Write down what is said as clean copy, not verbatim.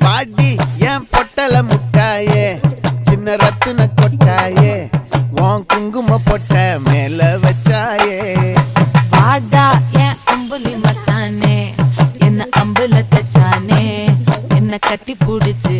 வாடி என் பொட்டல முட்டாயே சின்ன ரத்தின கொட்டாயே உன் குங்கும பொட்ட மேல வச்சாயே வாடா என் அம்புலி மச்சானே என்ன அம்புல தச்சானே என்ன கட்டி புடிச்சு